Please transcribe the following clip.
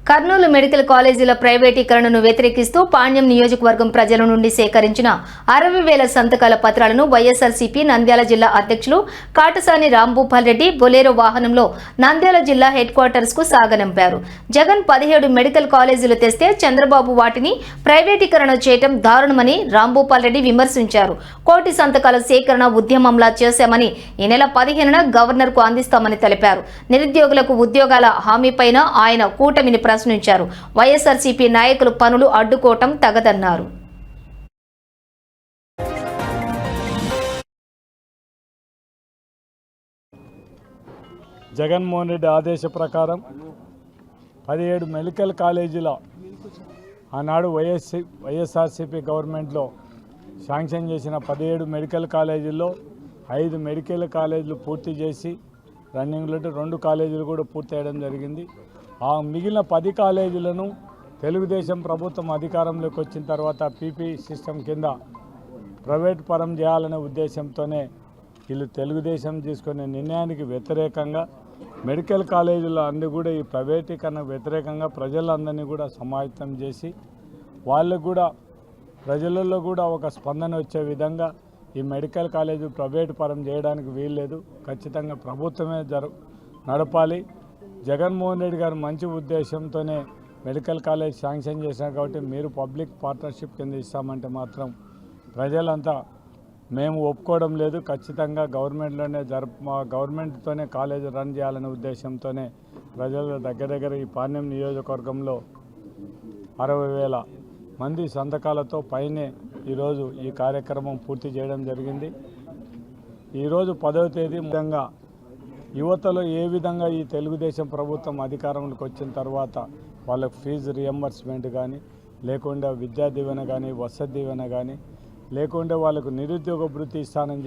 Kurnool medical కాలేజీల ప్రైవేటీకరణను వ్యతిరేకిస్తూ పాణ్యం నియోజకవర్గం ప్రజల నుండి సేకరించిన 60,000 సంతకాల పత్రాలను వైఎస్ఆర్సీపీ నంద్యాల జిల్లా అధ్యక్షులు కాటసాని రాంభూపాల్ రెడ్డి బొలేరో వాహనంలో నంద్యాల జిల్లా హెడ్ క్వార్టర్స్ కు సాగనంపారు. జగన్ 17 మెడికల్ కాలేజీలు తెస్తే చంద్రబాబు వాటిని ప్రైవేటీకరణ చేయటం దారుణమని రాంభూపాల్ రెడ్డి విమర్శించారు. కోటి సంతకాల సేకరణ ఉద్యమంలా చేశామని ఈ నెల 15న గవర్నర్ కు అందిస్తామని తెలిపారు. నిరుద్యోగులకు ఉద్యోగాల హామీపైన ఆయన కూటమిని ప్రశ్నించారు. వైఎస్ఆర్సీపీ నాయకులు పనులు అడ్డుకోవటం తగదన్నారు. జగన్మోహన్ రెడ్డి ఆదేశ ప్రకారం 17 మెడికల్ కాలేజీల ఆనాడు వైఎస్ఆర్సీపీ గవర్నమెంట్లో శాంక్షన్ చేసిన 17 మెడికల్ కాలేజీల్లో 5 మెడికల్ కాలేజీలు పూర్తి చేసి రన్నింగ్లో 2 కాలేజీలు కూడా పూర్తి చేయడం జరిగింది. ఆ మిగిలిన 10 కాలేజీలను తెలుగుదేశం ప్రభుత్వం అధికారంలోకి వచ్చిన తర్వాత పీపీ సిస్టమ్ కింద ప్రైవేట్ పరం చేయాలనే ఉద్దేశంతోనే వీళ్ళు తెలుగుదేశం తీసుకునే నిర్ణయానికి వ్యతిరేకంగా మెడికల్ కాలేజీలు అన్నీ కూడా ఈ ప్రైవేటీకరణకు వ్యతిరేకంగా ప్రజలందరినీ కూడా సమాయత్తం చేసి వాళ్ళకు కూడా ప్రజలలో కూడా ఒక స్పందన వచ్చే విధంగా ఈ మెడికల్ కాలేజీ ప్రైవేట్ పరం చేయడానికి వీల్లేదు, ఖచ్చితంగా ప్రభుత్వమే నడపాలి. జగన్మోహన్ రెడ్డి గారు మంచి ఉద్దేశంతోనే మెడికల్ కాలేజ్ శాంక్షన్ చేశారు కాబట్టి మీరు పబ్లిక్ పార్ట్నర్షిప్ కింద ఇస్తామంటే మాత్రం ప్రజలంతా మేము ఒప్పుకోవడం లేదు. ఖచ్చితంగా గవర్నమెంట్లోనే గవర్నమెంట్తోనే కాలేజీ రన్ చేయాలనే ఉద్దేశంతోనే ప్రజల దగ్గర ఈ పాణ్యం నియోజకవర్గంలో 60,000 మంది సంతకాలతో పైనే ఈరోజు ఈ కార్యక్రమం పూర్తి చేయడం జరిగింది. ఈరోజు 10వ తేదీ విధంగా యువతలో ఏ విధంగా ఈ తెలుగుదేశం ప్రభుత్వం అధికారంలోకి వచ్చిన తర్వాత వాళ్ళకు ఫీజు రియంబర్స్మెంట్ కానీ, లేకుండా విద్యా దీవెన కానీ, వసతి దీవెన కానీ, లేకుంటే వాళ్ళకు నిరుద్యోగ భృతి ఇస్తానని చెప్పి